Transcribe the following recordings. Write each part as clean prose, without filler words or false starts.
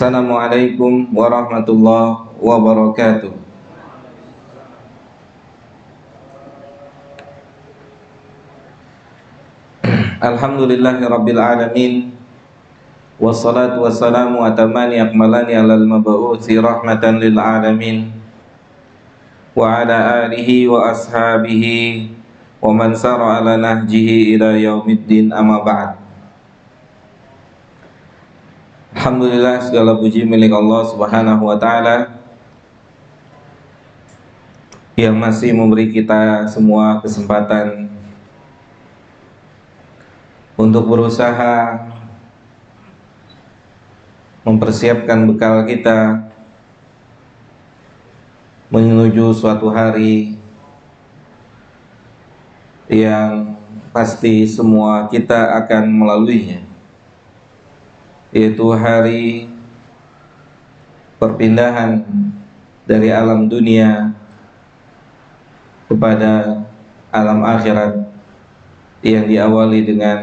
Assalamualaikum warahmatullahi wabarakatuh. Alhamdulillahirabbil alamin. Wassalatu wassalamu atamani akmalani alal mab'uthi rahmatan lil alamin wa ala alihi wa ashabihi wa man sara ala nahjihi ila yaumiddin, amma ba'd. Alhamdulillah, segala puji milik Allah Subhanahu wa taala yang masih memberi kita semua kesempatan untuk berusaha mempersiapkan bekal kita menuju suatu hari yang pasti semua kita akan melaluinya, yaitu hari perpindahan dari alam dunia kepada alam akhirat yang diawali dengan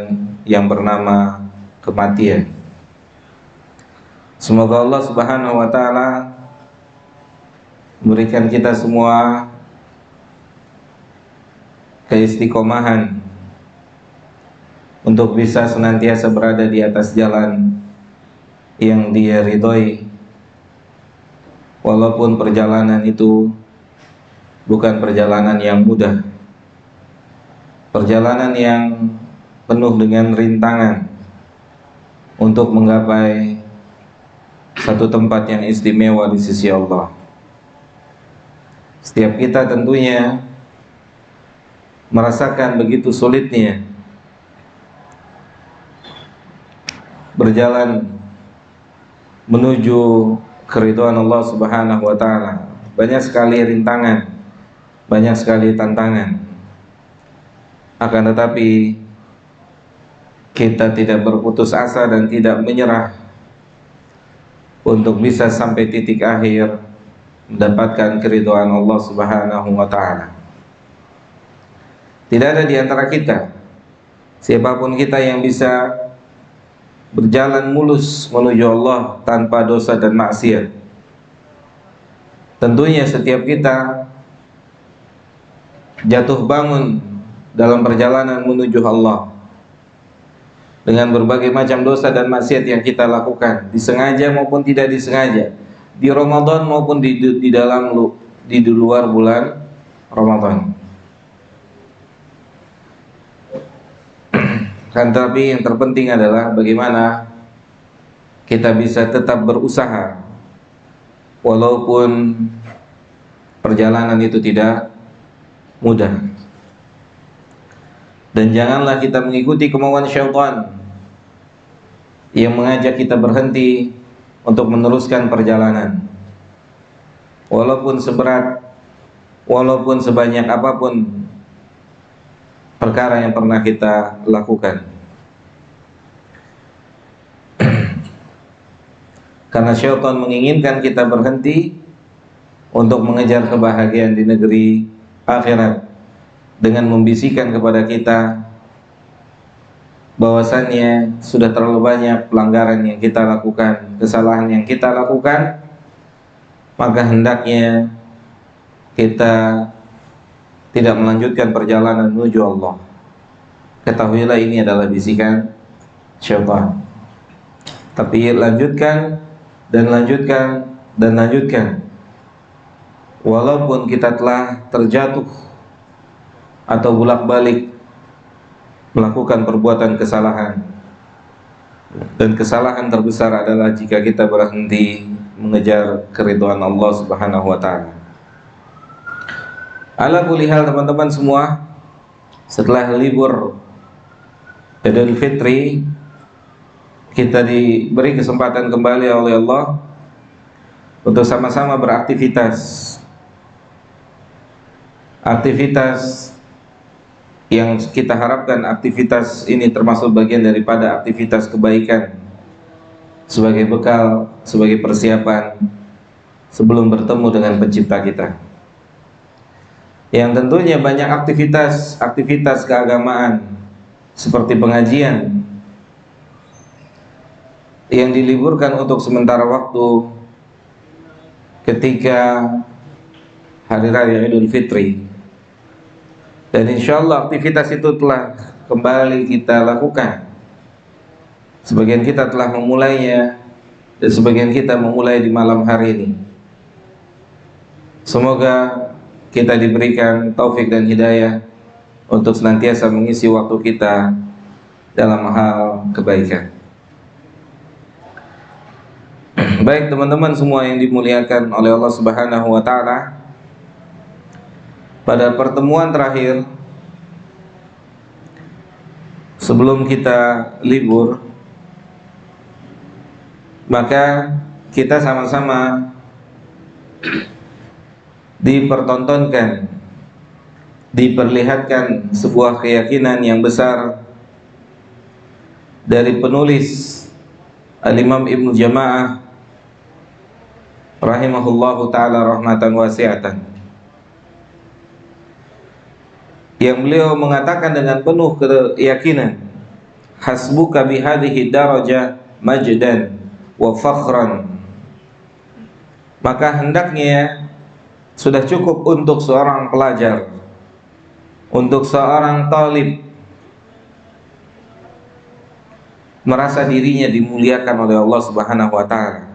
yang bernama kematian. Semoga Allah Subhanahu wa taala memberikan kita semua keistiqomahan untuk bisa senantiasa berada di atas jalan yang Dia ridhoi, walaupun perjalanan itu bukan perjalanan yang mudah, perjalanan yang penuh dengan rintangan untuk menggapai satu tempat yang istimewa di sisi Allah. Setiap kita tentunya merasakan begitu sulitnya berjalan menuju keridhaan Allah Subhanahu wa taala. Banyak sekali rintangan, banyak sekali tantangan. Akan tetapi kita tidak berputus asa dan tidak menyerah untuk bisa sampai titik akhir mendapatkan keridhaan Allah Subhanahu wa taala. Tidak ada di antara kita, siapapun kita, yang bisa berjalan mulus menuju Allah tanpa dosa dan maksiat. Tentunya setiap kita jatuh bangun dalam perjalanan menuju Allah dengan berbagai macam dosa dan maksiat yang kita lakukan, disengaja maupun tidak disengaja, di Ramadan maupun di luar bulan Ramadan. Kan, tapi yang terpenting adalah bagaimana kita bisa tetap berusaha walaupun perjalanan itu tidak mudah. Dan janganlah kita mengikuti kemauan syaitan yang mengajak kita berhenti untuk meneruskan perjalanan. Walaupun seberat, walaupun sebanyak apapun perkara yang pernah kita lakukan. Karena syaitan menginginkan kita berhenti untuk mengejar kebahagiaan di negeri akhirat dengan membisikkan kepada kita bahwasannya sudah terlalu banyak pelanggaran yang kita lakukan, kesalahan yang kita lakukan, maka hendaknya kita tidak melanjutkan perjalanan menuju Allah. Ketahuilah ini adalah bisikan syaitan. Tapi lanjutkan dan lanjutkan dan lanjutkan, walaupun kita telah terjatuh atau bolak-balik melakukan perbuatan kesalahan. Dan kesalahan terbesar adalah jika kita berhenti mengejar keridhaan Allah Subhanahu wa taala. Ala kulli hal, teman-teman semua, setelah libur Idul Fitri, kita diberi kesempatan kembali oleh Allah untuk sama-sama beraktivitas. Aktivitas yang kita harapkan aktivitas ini termasuk bagian daripada aktivitas kebaikan sebagai bekal, sebagai persiapan sebelum bertemu dengan pencipta kita. Yang tentunya banyak aktivitas keagamaan seperti pengajian yang diliburkan untuk sementara waktu ketika hari raya Idul Fitri, dan insya Allah aktivitas itu telah kembali kita lakukan. Sebagian kita telah memulainya dan sebagian kita memulai di malam hari ini. Semoga kita diberikan taufik dan hidayah untuk senantiasa mengisi waktu kita dalam hal kebaikan. Baik teman-teman semua yang dimuliakan oleh Allah Subhanahu wa taala, pada pertemuan terakhir sebelum kita libur, maka kita sama-sama dipertontonkan, diperlihatkan sebuah keyakinan yang besar dari penulis Al-Imam Ibnu Jama'ah rahimahullahu ta'ala rahmatan wasi'atan, yang beliau mengatakan dengan penuh keyakinan, hasbuka bihadhihi darajah majdan wa fakhran, maka hendaknya sudah cukup untuk seorang pelajar, untuk seorang talib, merasa dirinya dimuliakan oleh Allah Subhanahu wa taala,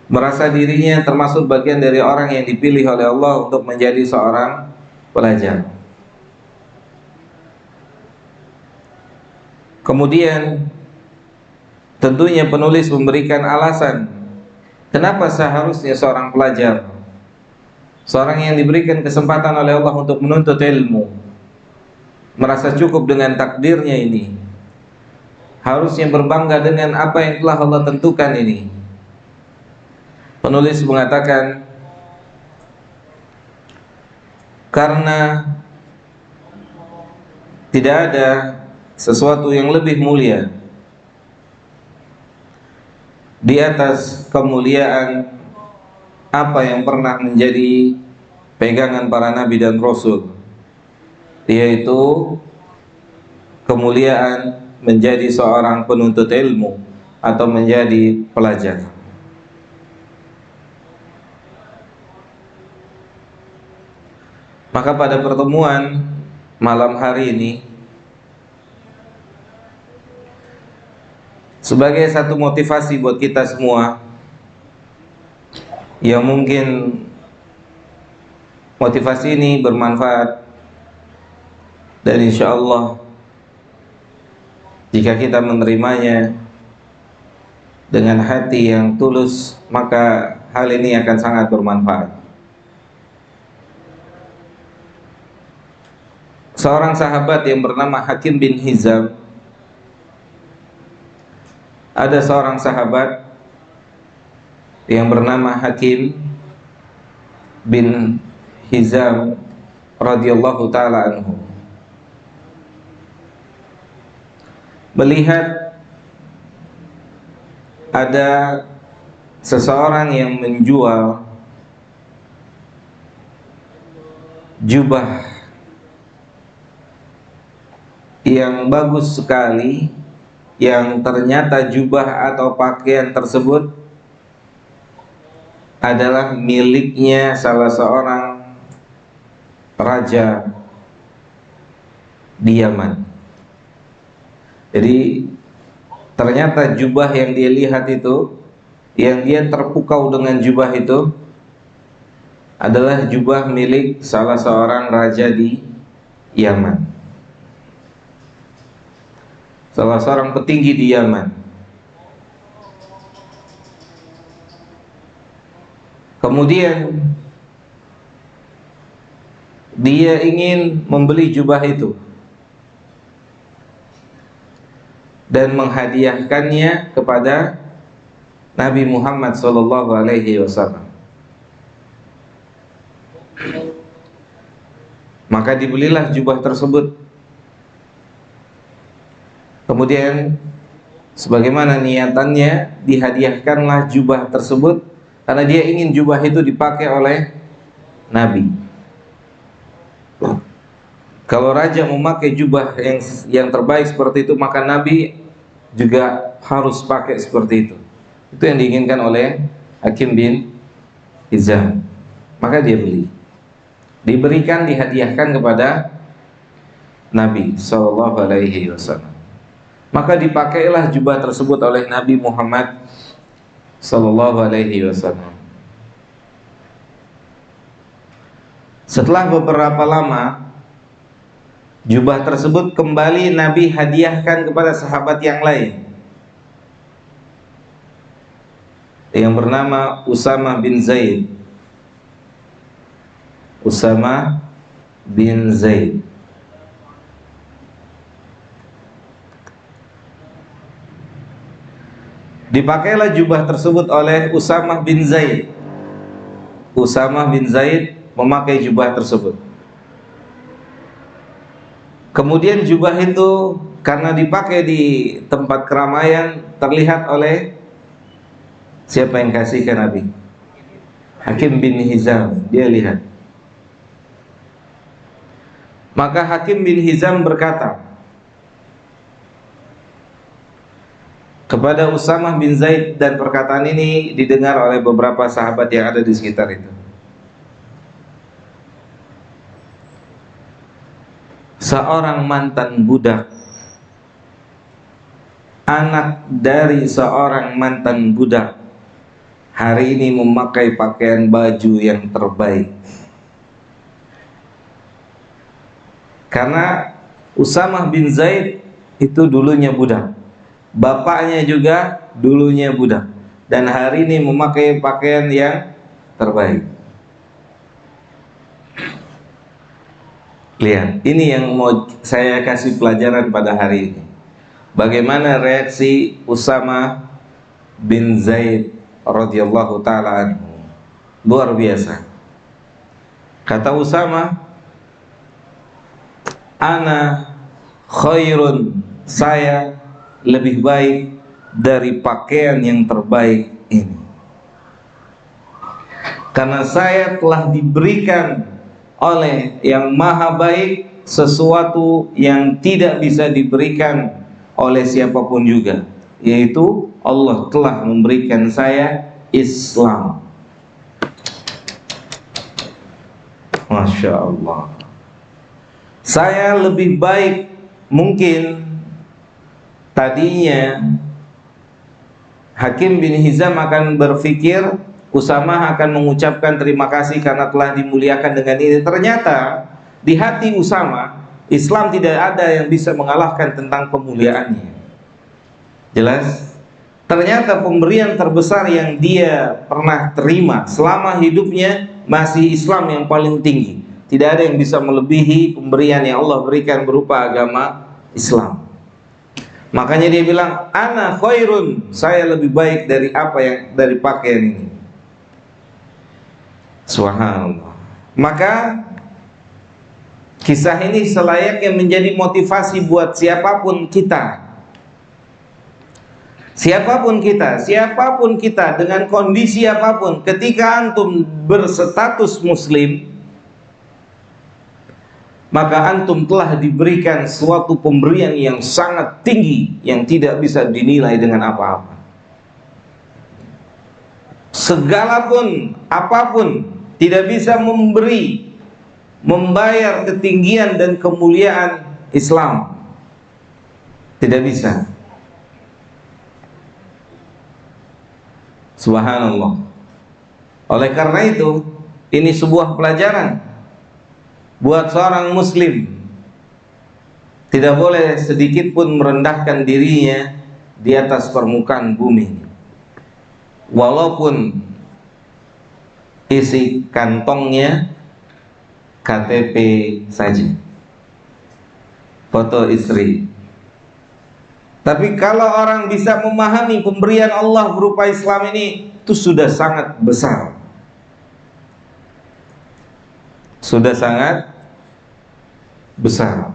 merasa dirinya termasuk bagian dari orang yang dipilih oleh Allah untuk menjadi seorang pelajar. Kemudian tentunya penulis memberikan alasan kenapa seharusnya seorang pelajar, seorang yang diberikan kesempatan oleh Allah untuk menuntut ilmu, merasa cukup dengan takdirnya ini, harusnya berbangga dengan apa yang telah Allah tentukan ini. Penulis mengatakan, karena tidak ada sesuatu yang lebih mulia di atas kemuliaan apa yang pernah menjadi pegangan para nabi dan rasul, yaitu kemuliaan menjadi seorang penuntut ilmu atau menjadi pelajar. Maka pada pertemuan malam hari ini, sebagai satu motivasi buat kita semua, yang mungkin motivasi ini bermanfaat, dan insya Allah jika kita menerimanya dengan hati yang tulus, maka hal ini akan sangat bermanfaat. Seorang sahabat yang bernama Hakim bin Hizam, ada seorang sahabat yang bernama Hakim bin Hizam radhiyallahu taala anhu, melihat ada seseorang yang menjual jubah yang bagus sekali, yang ternyata jubah atau pakaian tersebut adalah miliknya salah seorang raja di Yaman. Jadi ternyata jubah yang dia lihat itu, yang dia terpukau dengan jubah itu, adalah jubah milik salah seorang raja di Yaman, salah seorang petinggi di Yaman. Kemudian dia ingin membeli jubah itu dan menghadiahkannya kepada Nabi Muhammad SAW. Maka dibelilah jubah tersebut. Kemudian sebagaimana niatannya, dihadiahkanlah jubah tersebut karena dia ingin jubah itu dipakai oleh Nabi. Kalau raja memakai jubah yang terbaik seperti itu, maka Nabi juga harus pakai seperti itu. Itu yang diinginkan oleh Hakim bin Hizam. Maka dia beli. Diberikan, dihadiahkan kepada Nabi Sallallahu Alaihi Wasallam. Maka dipakailah jubah tersebut oleh Nabi Muhammad Sallallahu Alaihi Wasallam. Setelah beberapa lama, jubah tersebut kembali Nabi hadiahkan kepada sahabat yang lain, yang bernama Usamah bin Zaid. Usamah bin Zaid. Dipakailah jubah tersebut oleh Usamah bin Zaid. Usamah bin Zaid memakai jubah tersebut. Kemudian jubah itu karena dipakai di tempat keramaian, terlihat oleh siapa yang kasih ke Nabi? Hakim bin Hizam. Dia lihat. Maka Hakim bin Hizam berkata kepada Usamah bin Zaid, dan perkataan ini didengar oleh beberapa sahabat yang ada di sekitar itu. Seorang mantan budak, anak dari seorang mantan budak, hari ini memakai pakaian baju yang terbaik. Karena Usamah bin Zaid itu dulunya budak, bapaknya juga dulunya budak, dan hari ini memakai pakaian yang terbaik. Lihat, ini yang mau saya kasih pelajaran pada hari ini. Bagaimana reaksi Usamah bin Zaid radhiyallahu taala anhu. Luar biasa. Kata Usamah, ana khairun, saya lebih baik dari pakaian yang terbaik ini, karena saya telah diberikan oleh yang maha baik sesuatu yang tidak bisa diberikan oleh siapapun juga, yaitu Allah telah memberikan saya Islam. Masya Allah. Saya lebih baik, mungkin tadinya Hakim bin Hizam akan berpikir Usamah akan mengucapkan terima kasih karena telah dimuliakan dengan ini. Ternyata di hati Usamah, Islam tidak ada yang bisa mengalahkan tentang kemuliaannya. Jelas? Ternyata pemberian terbesar yang dia pernah terima selama hidupnya masih Islam yang paling tinggi. Tidak ada yang bisa melebihi pemberian yang Allah berikan berupa agama Islam. Makanya dia bilang, ana khairun, saya lebih baik dari apa yang dari pakaian ini. Subhanallah. Maka kisah ini selayaknya menjadi motivasi buat siapapun kita. Siapapun kita dengan kondisi apapun, ketika antum berstatus muslim, maka antum telah diberikan suatu pemberian yang sangat tinggi yang tidak bisa dinilai dengan apa-apa. Segalapun, apapun tidak bisa membayar ketinggian dan kemuliaan Islam. Tidak bisa. Subhanallah. Oleh karena itu, ini sebuah pelajaran buat seorang muslim. Tidak boleh sedikit pun merendahkan dirinya di atas permukaan bumi, walaupun isi kantongnya KTP saja, foto istri. Tapi kalau orang bisa memahami pemberian Allah berupa Islam ini, itu sudah sangat besar, sudah sangat besar.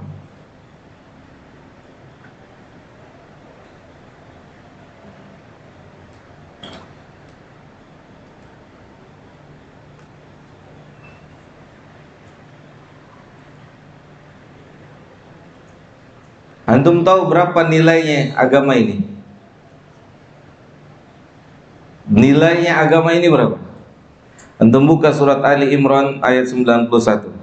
Antum tahu berapa nilainya agama ini? Nilainya agama ini berapa? Antum buka surat Ali Imran ayat 91.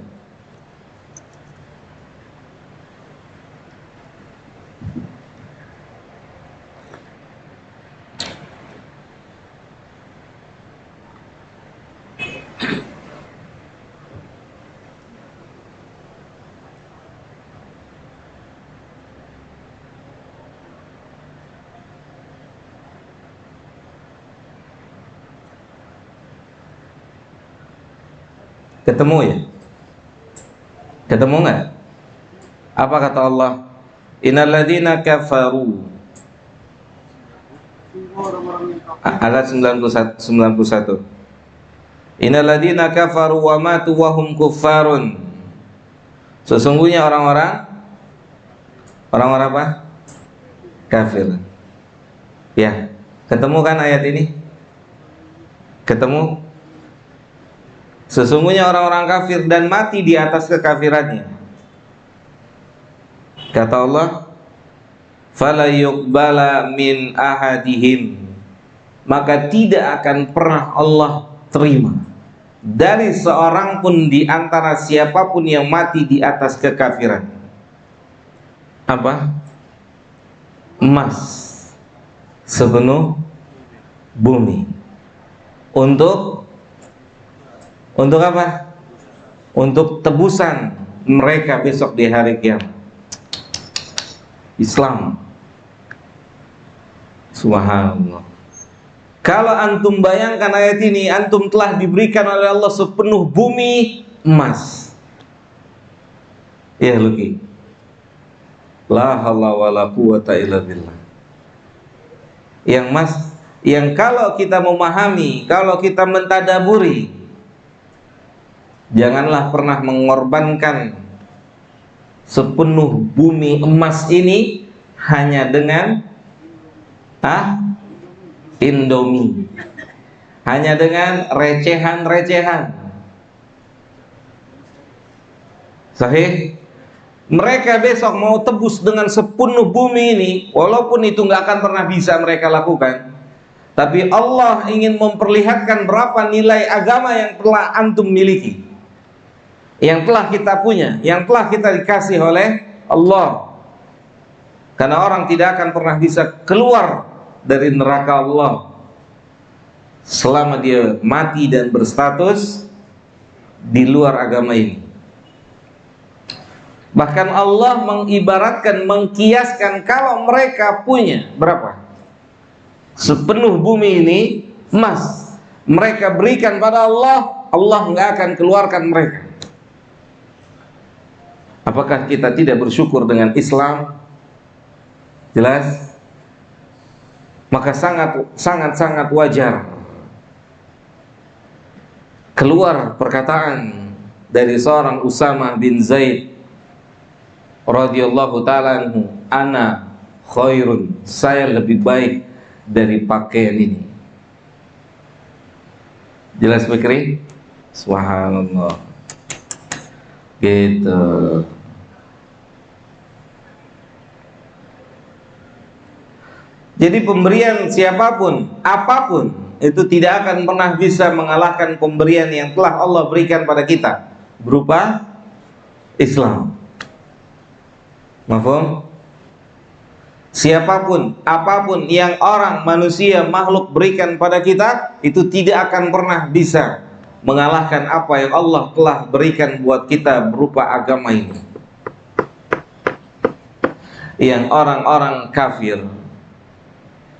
Ketemu ya? Ketemu nggak? Apa kata Allah? Innal ladzina kafaru. Ayat 91. Innal ladzina kafaru wa matu wa hum kuffarun. Sesungguhnya orang-orang apa? Kafir. Ya, ketemu kan ayat ini? Ketemu? Sesungguhnya orang-orang kafir dan mati di atas kekafirannya. Kata Allah, fala yuqbala min ahadihim, maka tidak akan pernah Allah terima dari seorang pun di antara siapapun yang mati di atas kekafiran. Apa? Emas sepenuh bumi. Untuk apa? Untuk tebusan mereka besok di hari kiamat. Islam. Subhanallah. Kalau antum bayangkan ayat ini, antum telah diberikan oleh Allah sepenuh bumi emas. Ya Luki. La haula wala quwata illa billah. Yang emas, yang kalau kita memahami, kalau kita mentadaburi, janganlah pernah mengorbankan sepenuh bumi emas ini hanya dengan Indomie, hanya dengan recehan-recehan. Sahih? Mereka besok mau tebus dengan sepenuh bumi ini, walaupun itu nggak akan pernah bisa mereka lakukan, tapi Allah ingin memperlihatkan berapa nilai agama yang telah antum miliki, yang telah kita punya, yang telah kita dikasih oleh Allah. Karena orang tidak akan pernah bisa keluar dari neraka Allah selama dia mati dan berstatus di luar agama ini. Bahkan Allah mengibaratkan, mengkiaskan, kalau mereka punya berapa? Sepenuh bumi ini emas, mereka berikan pada Allah, Allah nggak akan keluarkan mereka. Apakah kita tidak bersyukur dengan Islam? Jelas. Maka sangat wajar keluar perkataan dari seorang Usama bin Zaid radhiyallahu ta'ala anhu, ana khairun, saya lebih baik dari pakaian ini. Jelas Fikri? Subhanallah. Gitu. Jadi pemberian siapapun, apapun, itu tidak akan pernah bisa mengalahkan pemberian yang telah Allah berikan pada kita berupa Islam. Mafhum? Siapapun, apapun yang orang, manusia, makhluk berikan pada kita, itu tidak akan pernah bisa mengalahkan apa yang Allah telah berikan buat kita berupa agama ini. Yang orang-orang kafir,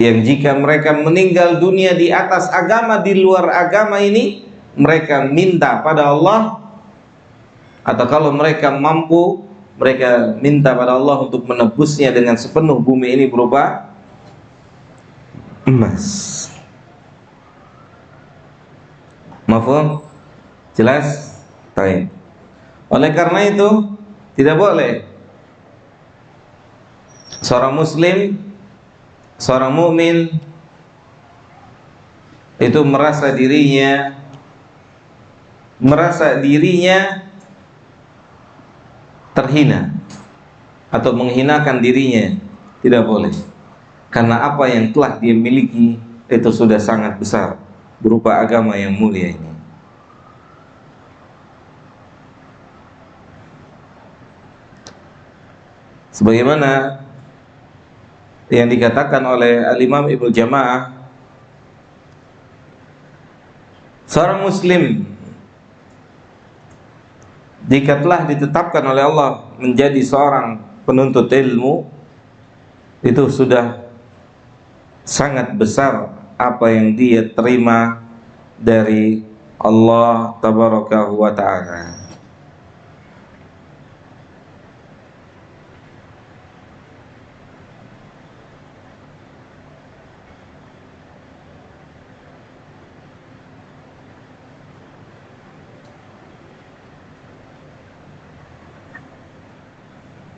yang jika mereka meninggal dunia di atas agama, di luar agama ini, mereka minta pada Allah, atau kalau mereka mampu, mereka minta pada Allah untuk menebusnya dengan sepenuh bumi ini berupa emas. Mafhum? Jelas? Baik. Oleh karena itu, tidak boleh seorang muslim, seorang mukmin itu merasa dirinya terhina atau menghinakan dirinya, tidak boleh. Karena apa yang telah dia miliki itu sudah sangat besar, berupa agama yang mulia ini. Sebagaimana yang dikatakan oleh Al-Imam Ibnu Jamaah, seorang muslim jika telah ditetapkan oleh Allah menjadi seorang penuntut ilmu, itu sudah sangat besar apa yang dia terima dari Allah Tabaraka wa Ta'ala.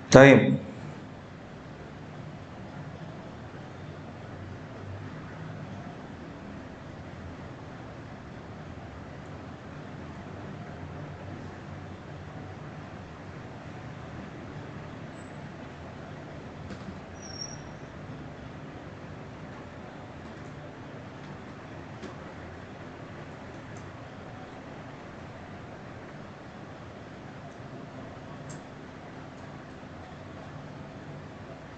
Baik.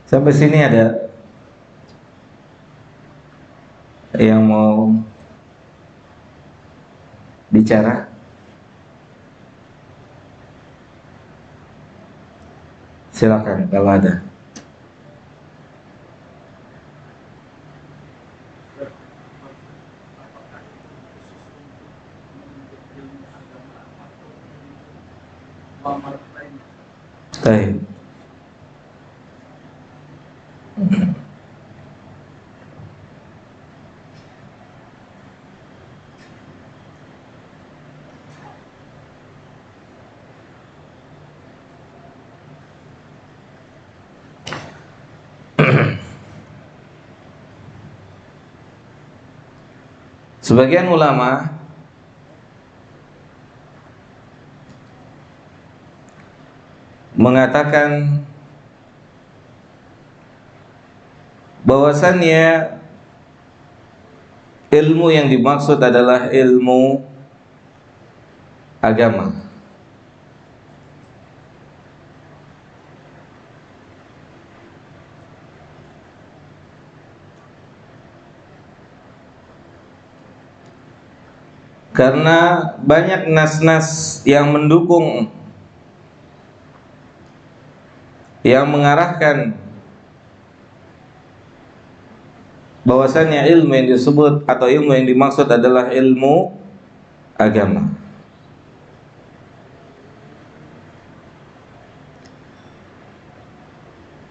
Sampai sini ada yang mau bicara? Silakan kalau ada. Baik. Sebagian ulama mengatakan bahwasannya ilmu yang dimaksud adalah ilmu agama. Karena banyak nas-nas yang mendukung, yang mengarahkan bahwasannya ilmu yang disebut atau ilmu yang dimaksud adalah ilmu agama.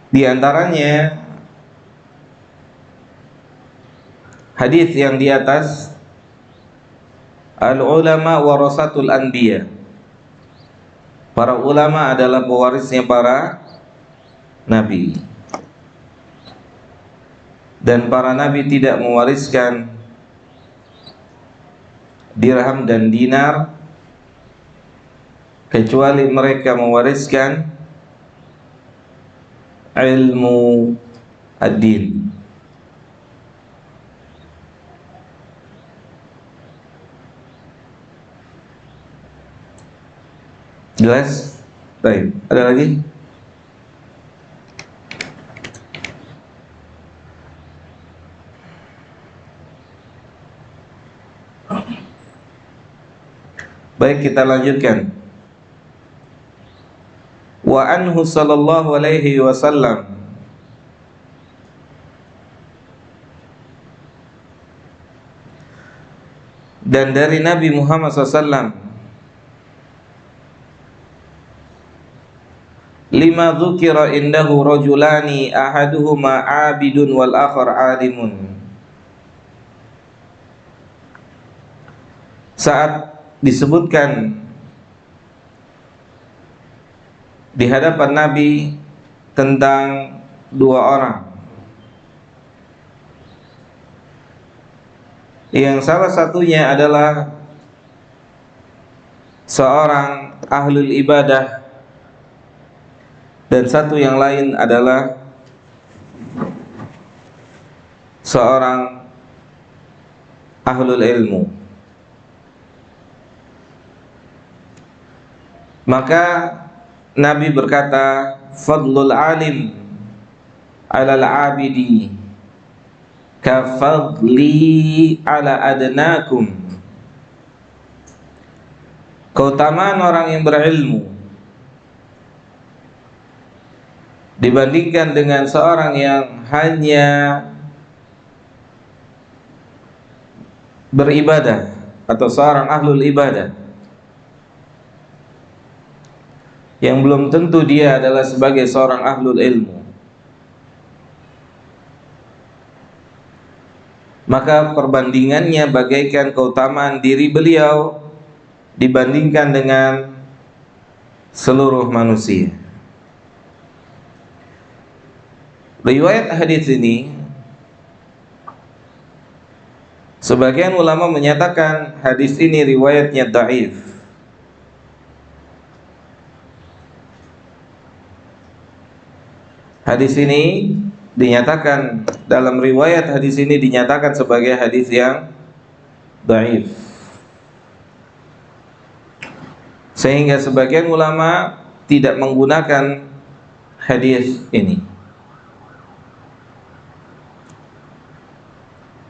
Di antaranya hadis yang di atas, al-ulama warasatul anbiya. Para ulama adalah pewarisnya para nabi. Dan para nabi tidak mewariskan dirham dan dinar kecuali mereka mewariskan ilmu ad-din. Jelas? Baik, ada lagi? Baik, kita lanjutkan. Wa anhu sallallahu alaihi wasallam, dan dari Nabi Muhammad SAW, lima dzukira indahu rajulani ahaduhuma abidun wal akhar alimun. Saat disebutkan di hadapan Nabi tentang dua orang, yang salah satunya adalah seorang ahlul ibadah dan satu yang lain adalah seorang ahlul ilmu. Maka Nabi berkata, fadlul alim alal abidi ka fadli ala adnakum. Keutamaan orang yang berilmu dibandingkan dengan seorang yang hanya beribadah atau seorang ahlul ibadah yang belum tentu dia adalah sebagai seorang ahlul ilmu, maka perbandingannya bagaikan keutamaan diri beliau dibandingkan dengan seluruh manusia. Riwayat hadis ini, sebagian ulama menyatakan hadis ini riwayatnya dhaif. Hadis ini dinyatakan, dalam riwayat hadis ini dinyatakan sebagai hadis yang dhaif, sehingga sebagian ulama tidak menggunakan hadis ini.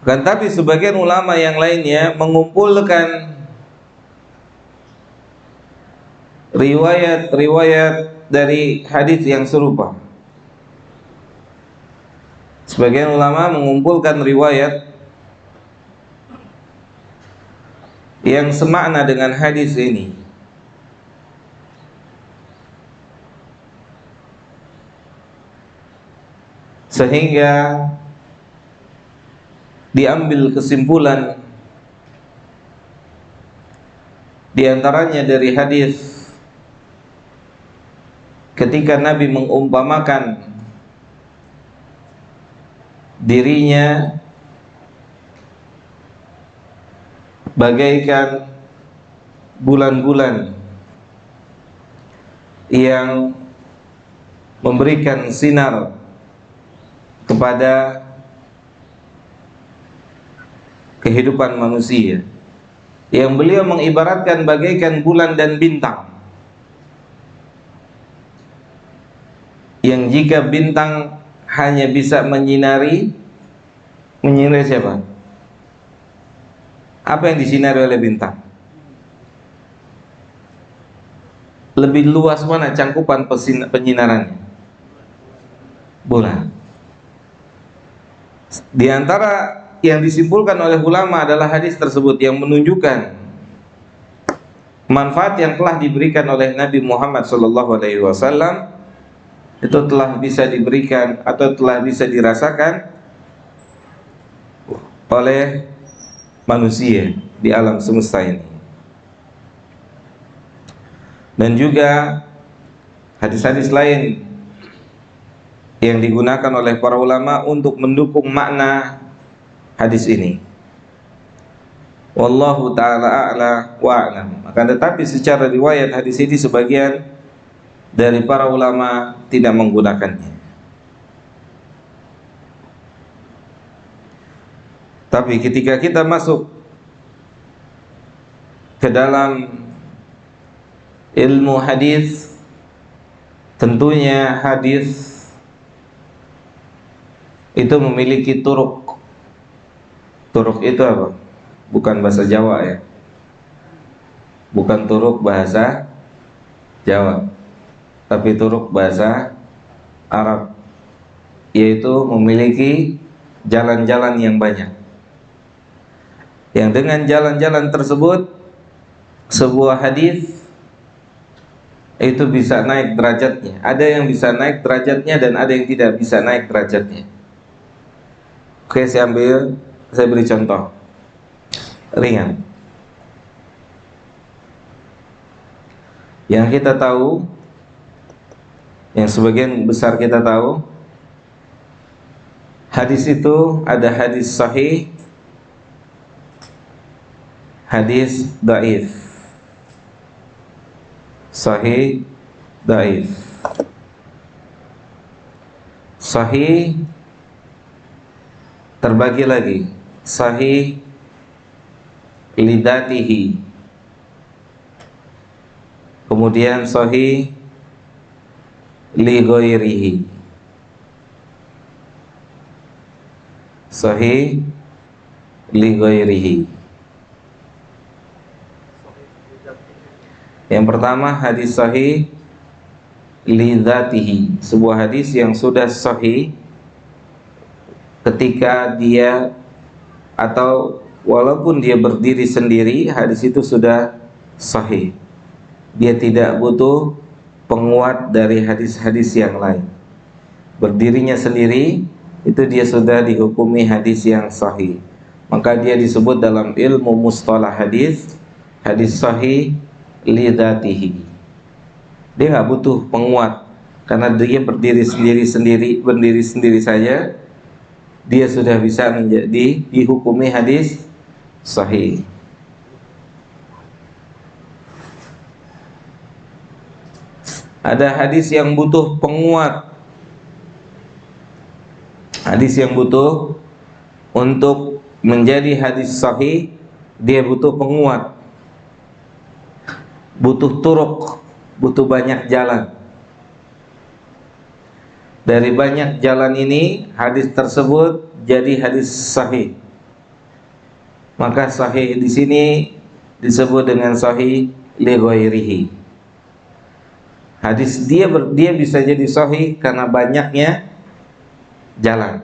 Kan tapi sebagian ulama yang lainnya mengumpulkan riwayat-riwayat dari hadis yang serupa. Sebagian ulama mengumpulkan riwayat yang semakna dengan hadis ini, sehingga diambil kesimpulan diantaranya dari hadis ketika Nabi mengumpamakan dirinya bagaikan bulan-bulan yang memberikan sinar kepada kehidupan manusia, yang beliau mengibaratkan bagaikan bulan dan bintang, yang jika bintang hanya bisa menyinari siapa? Apa yang disinari oleh bintang? Lebih luas mana cangkupan penyinarannya? Bulan. Di antara yang disimpulkan oleh ulama adalah hadis tersebut yang menunjukkan manfaat yang telah diberikan oleh Nabi Muhammad SAW itu telah bisa diberikan atau telah bisa dirasakan oleh manusia di alam semesta ini. Dan juga hadis-hadis lain yang digunakan oleh para ulama untuk mendukung makna hadis ini. Wallahu ta'ala a'la wa a'lam. Akan tetapi secara riwayat hadis ini sebagian dari para ulama tidak menggunakannya. Tapi ketika kita masuk ke dalam ilmu hadis, tentunya hadis itu memiliki turuk. Turuk itu apa? Bukan bahasa Jawa ya. Bukan turuk bahasa Jawa, tapi turuk bahasa Arab, yaitu memiliki jalan-jalan yang banyak, yang dengan jalan-jalan tersebut sebuah hadis itu bisa naik derajatnya. Ada yang bisa naik derajatnya dan ada yang tidak bisa naik derajatnya. Oke, saya beri contoh ringan yang kita tahu, yang sebagian besar kita tahu. Hadis itu ada hadis sahih, hadis dhaif. Sahih, dhaif. Sahih terbagi lagi, sahih lidatihi, kemudian sahih li ghairihi, sahih li ghairihi. Yang pertama hadis sahih lidzatihi, sebuah hadis yang sudah sahih ketika dia atau walaupun dia berdiri sendiri, hadis itu sudah sahih. Dia tidak butuh penguat dari hadis-hadis yang lain. Berdirinya sendiri itu dia sudah dihukumi hadis yang sahih. Maka dia disebut dalam ilmu mustalah hadis, hadis sahih lidzatihi. Dia nggak butuh penguat karena dia berdiri sendiri saja, dia sudah bisa menjadi dihukumi hadis sahih. Ada hadis yang butuh penguat, hadis yang butuh untuk menjadi hadis sahih, dia butuh penguat, butuh turuk, butuh banyak jalan. Dari banyak jalan ini hadis tersebut jadi hadis sahih. Maka sahih di sini disebut dengan sahih li ghairihi. Hadis dia bisa jadi sahih karena banyaknya jalan.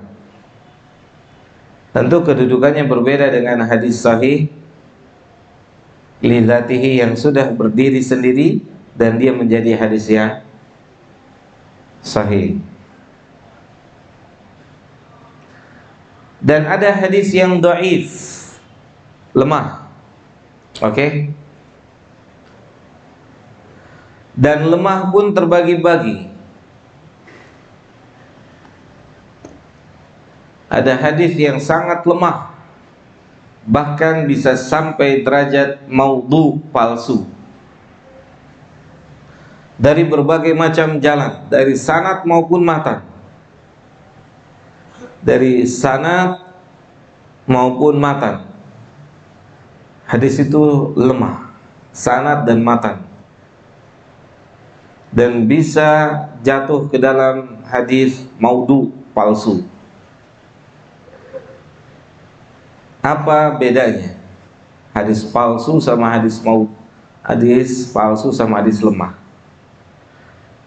Tentu kedudukannya berbeda dengan hadis sahih lidzatihi yang sudah berdiri sendiri dan dia menjadi hadis yang sahih. Dan ada hadis yang dhaif, lemah. Oke? Dan lemah pun terbagi-bagi. Ada hadis yang sangat lemah, bahkan bisa sampai derajat maudhu, palsu. Dari berbagai macam jalan, dari sanad maupun matan. Dari sanad maupun matan. Hadis itu lemah, sanad dan matan. Dan bisa jatuh ke dalam hadis maudhu, palsu. Apa bedanya hadis palsu sama hadis palsu sama hadis lemah?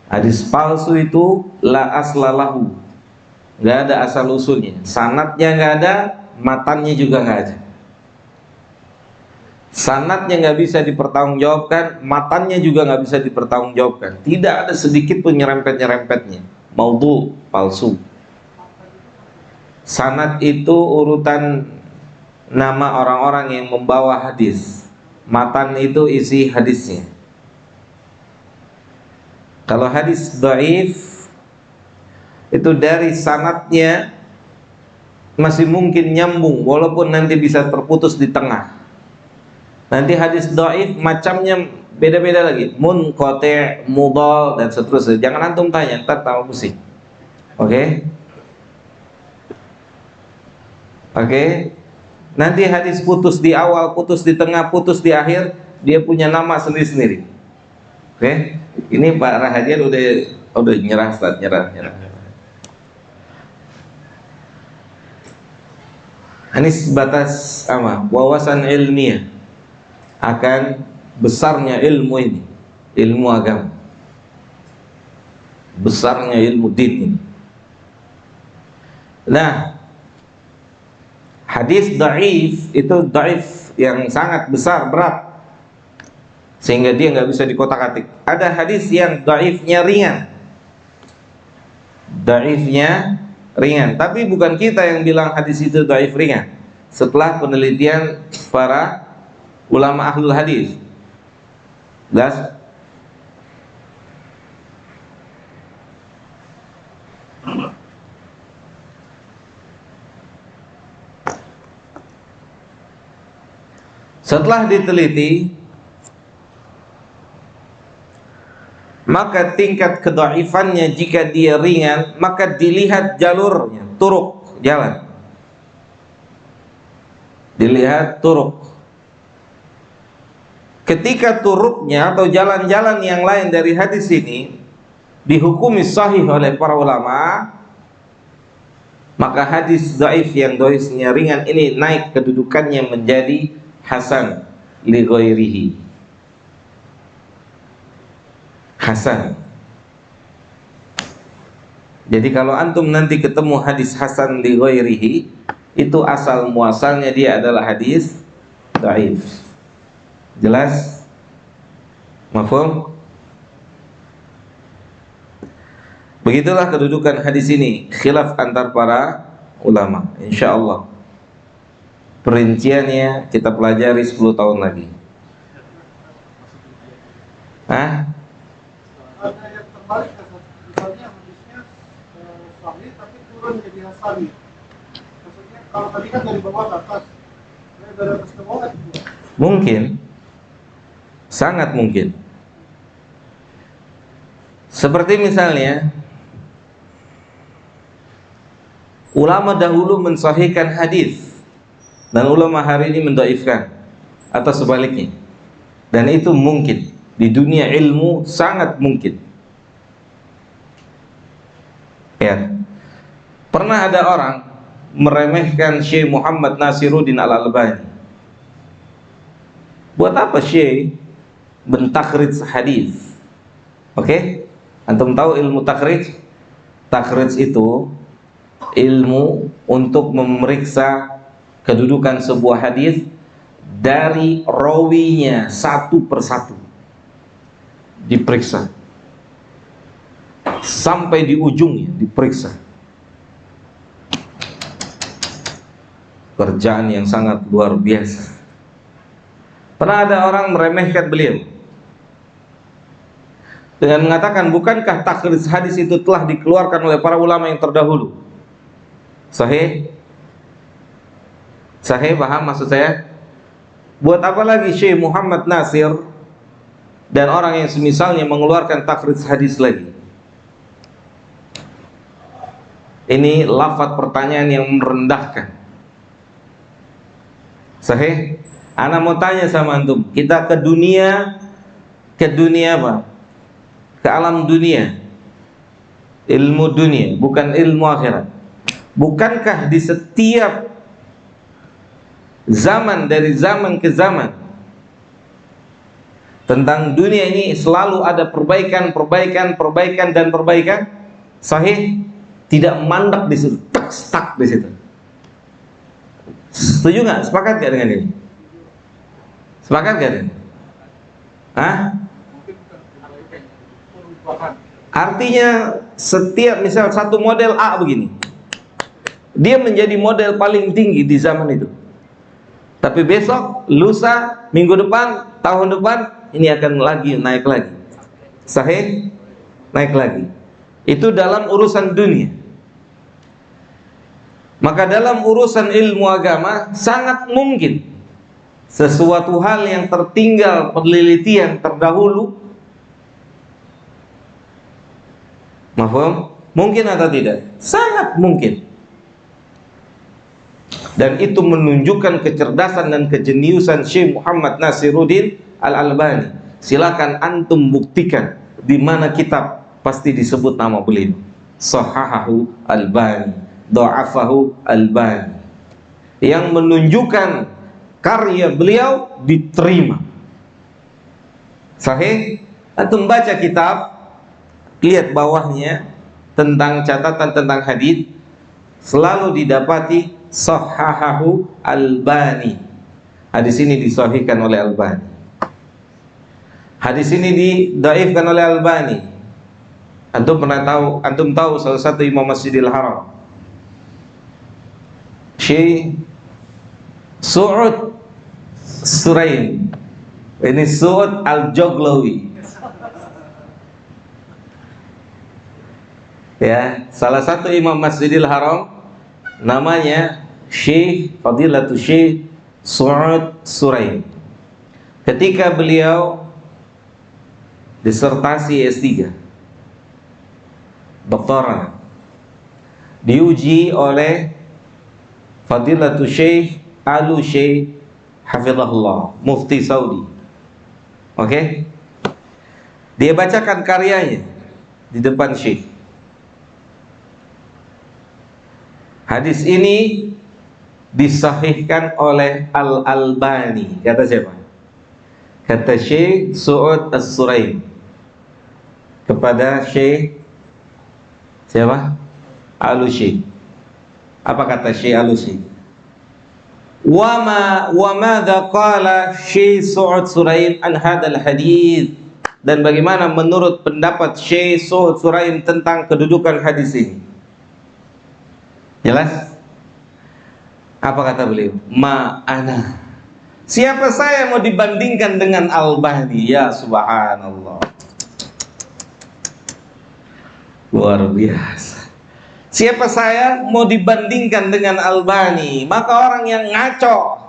Hadis palsu itu la aslalahu, nggak ada asal usulnya, sanadnya nggak ada, matannya juga nggak ada. Sanadnya nggak bisa dipertanggungjawabkan, matannya juga nggak bisa dipertanggungjawabkan. Tidak ada sedikit pun nyerempet-nyerempetnya. Maudhu, palsu. Sanad itu urutan nama orang-orang yang membawa hadis. Matan itu isi hadisnya. Kalau hadis dhaif itu dari sanadnya masih mungkin nyambung, walaupun nanti bisa terputus di tengah. Nanti hadis dhaif macamnya beda-beda lagi, munqati', mudhal dan seterusnya. Jangan antum tanya, ntar tahu pusing. Oke? Oke? Nanti hadis putus di awal, putus di tengah, putus di akhir, dia punya nama sendiri-sendiri. Oke? Ini Pak Rahadian udah nyerah, Ustaz, nyerah. Ini sebatas wawasan ilmiah akan besarnya ilmu ini, ilmu agama, besarnya ilmu din ini. Nah, hadis dhaif itu dhaif yang sangat besar, berat, sehingga dia nggak bisa dikotak-atik. Ada hadis yang dhaifnya ringan, tapi bukan kita yang bilang hadis itu dhaif ringan. Setelah penelitian para ulama ahlul hadis, setelah diteliti, maka tingkat kedhaifannya jika dia ringan, maka dilihat jalurnya, turuk, jalan. Dilihat turuk. Ketika turuknya atau jalan-jalan yang lain dari hadis ini dihukumi sahih oleh para ulama, maka hadis dhaif yang dhaifnya ringan ini naik kedudukannya menjadi hasan li ghairihi. Hasan. Jadi kalau antum nanti ketemu hadis hasan li ghairihi, itu asal muasalnya dia adalah hadis dhaif. Jelas? Mafhum? Begitulah kedudukan hadis ini, khilaf antar para ulama. Insyaallah perinciannya kita pelajari 10 tahun lagi. Hah? Ada yang terbalik, misalnya hadisnya sahih tapi turun jadi hasani. Maksudnya kalau tadi kan dari bawah ke atas, dari atas ke bawah gitu. Mungkin, sangat mungkin. Seperti misalnya ulama dahulu mensahihkan hadis dan ulama hari ini mendhaifkan, atau sebaliknya. Dan itu mungkin di dunia ilmu, sangat mungkin. Ya. Pernah ada orang meremehkan Syekh Muhammad Nasiruddin Al-Albani. Buat apa Syekh bentakhrij hadis? Oke? Antum tahu ilmu takhrij? Takhrij itu ilmu untuk memeriksa kedudukan sebuah hadis dari rawinya satu persatu, diperiksa sampai di ujungnya, diperiksa. Kerjaan yang sangat luar biasa. Pernah ada orang meremehkan beliau dengan mengatakan, bukankah takhrij hadis itu telah dikeluarkan oleh para ulama yang terdahulu? Sahih? Sahih, paham maksud saya? Buat apa lagi Syekh Muhammad Nasir dan orang yang semisalnya mengeluarkan takhrij hadis lagi? Ini lafaz pertanyaan yang merendahkan. Sahih? Ana mau tanya sama antum, kita ke dunia apa? Ke alam dunia, ilmu dunia, bukan ilmu akhirat. Bukankah di setiap zaman, dari zaman ke zaman, tentang dunia ini selalu ada perbaikan dan perbaikan? Sahih? Tidak mandek di situ, stuck di situ. Setuju nggak? Sepakat nggak dengan ini? Sepakat nggak ini? Hah? Artinya setiap, misal satu model A begini, dia menjadi model paling tinggi di zaman itu. Tapi besok, lusa, minggu depan, tahun depan, ini akan lagi naik lagi. Sahih? Naik lagi. Itu dalam urusan dunia. Maka dalam urusan ilmu agama sangat mungkin sesuatu hal yang tertinggal penelitian terdahulu, mahfum, mungkin atau tidak? Sangat mungkin. Dan itu menunjukkan kecerdasan dan kejeniusan Syekh Muhammad Nasiruddin Al-Albani. Silakan antum buktikan di mana kitab pasti disebut nama beliau. Sahahahu Albani, dha'afahu Albani. Yang menunjukkan karya beliau diterima. Sahih? Antum baca kitab, lihat bawahnya tentang catatan tentang hadis, selalu didapati sahahahu Albani. Hadis ini disahihkan oleh Albani. Hadis ini didhaifkan oleh Albani. Antum tahu salah satu imam Masjidil Haram, Syekh Su'ud Suraim. Ini Su'ud Al-Joglawi. Ya, salah satu imam Masjidil Haram namanya Syekh Fadilatul Syekh Su'ud Suraim. Ketika beliau disertasi S3, doktoral, diuji oleh Fadilatul Syekh Alu Syekh Hafizahullah, Mufti Saudi. Oke? Dia bacakan karyanya di depan Syekh. Hadis ini disahihkan oleh Al-Albani. Kata siapa? Kata Syekh Su'ud As-Suraim kepada Syekh siapa? Alu-Syekh. Apa kata Syekh Alu-Syekh? Wa madza qala Syekh Su'ud Suraim an hadzal hadits, dan bagaimana menurut pendapat Syekh Su'ud Suraim tentang kedudukan hadis ini? Jelas? Apa kata beliau? Ma'ana, siapa saya mau dibandingkan dengan Albani? Ya subhanallah, luar biasa. Siapa saya mau dibandingkan dengan Albani? Maka orang yang ngaco,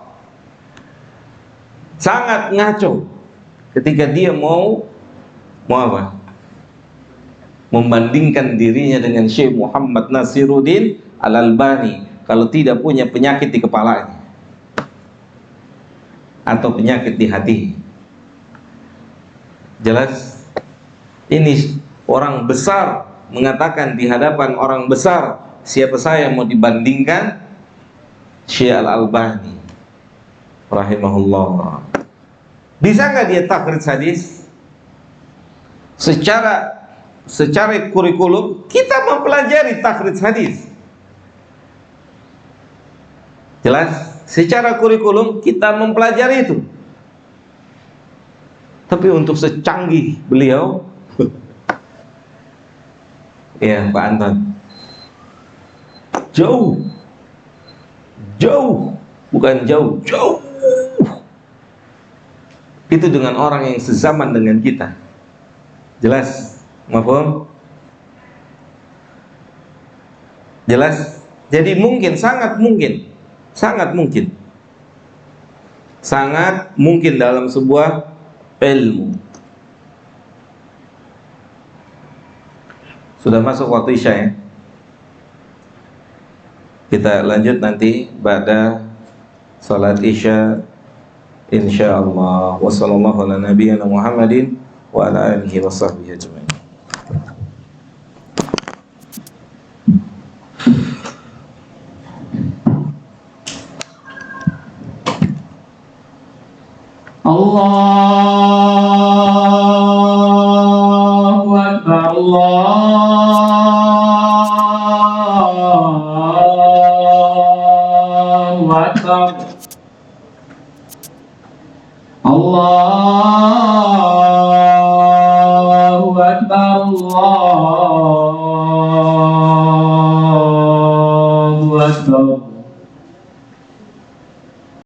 sangat ngaco, ketika dia mau apa? Membandingkan dirinya dengan Syekh Muhammad Nasiruddin Al-Albani, kalau tidak punya penyakit di kepalanya atau penyakit di hati. Jelas? Ini orang besar mengatakan di hadapan orang besar, siapa saya mau dibandingkan Syekh Al-Albani rahimahullah. Bisa nggak dia takhrij hadis? Secara kurikulum kita mempelajari takhrij hadis. Jelas? Secara kurikulum kita mempelajari itu. Tapi untuk secanggih beliau, ya Pak Anton, jauh, bukan jauh, itu dengan orang yang sezaman dengan kita. Jelas? Mafhum? Jelas? Jadi mungkin, sangat mungkin dalam sebuah ilmu. Sudah masuk waktu Isya ya. Kita lanjut nanti pada salat Isya insyaallah. Wassallallahu ala nabiyyina Muhammadin wa ala alihi washabbihi ajmain. Allahu Akbar, Allahu Akbar, Allahu Akbar, Allahu Akbar.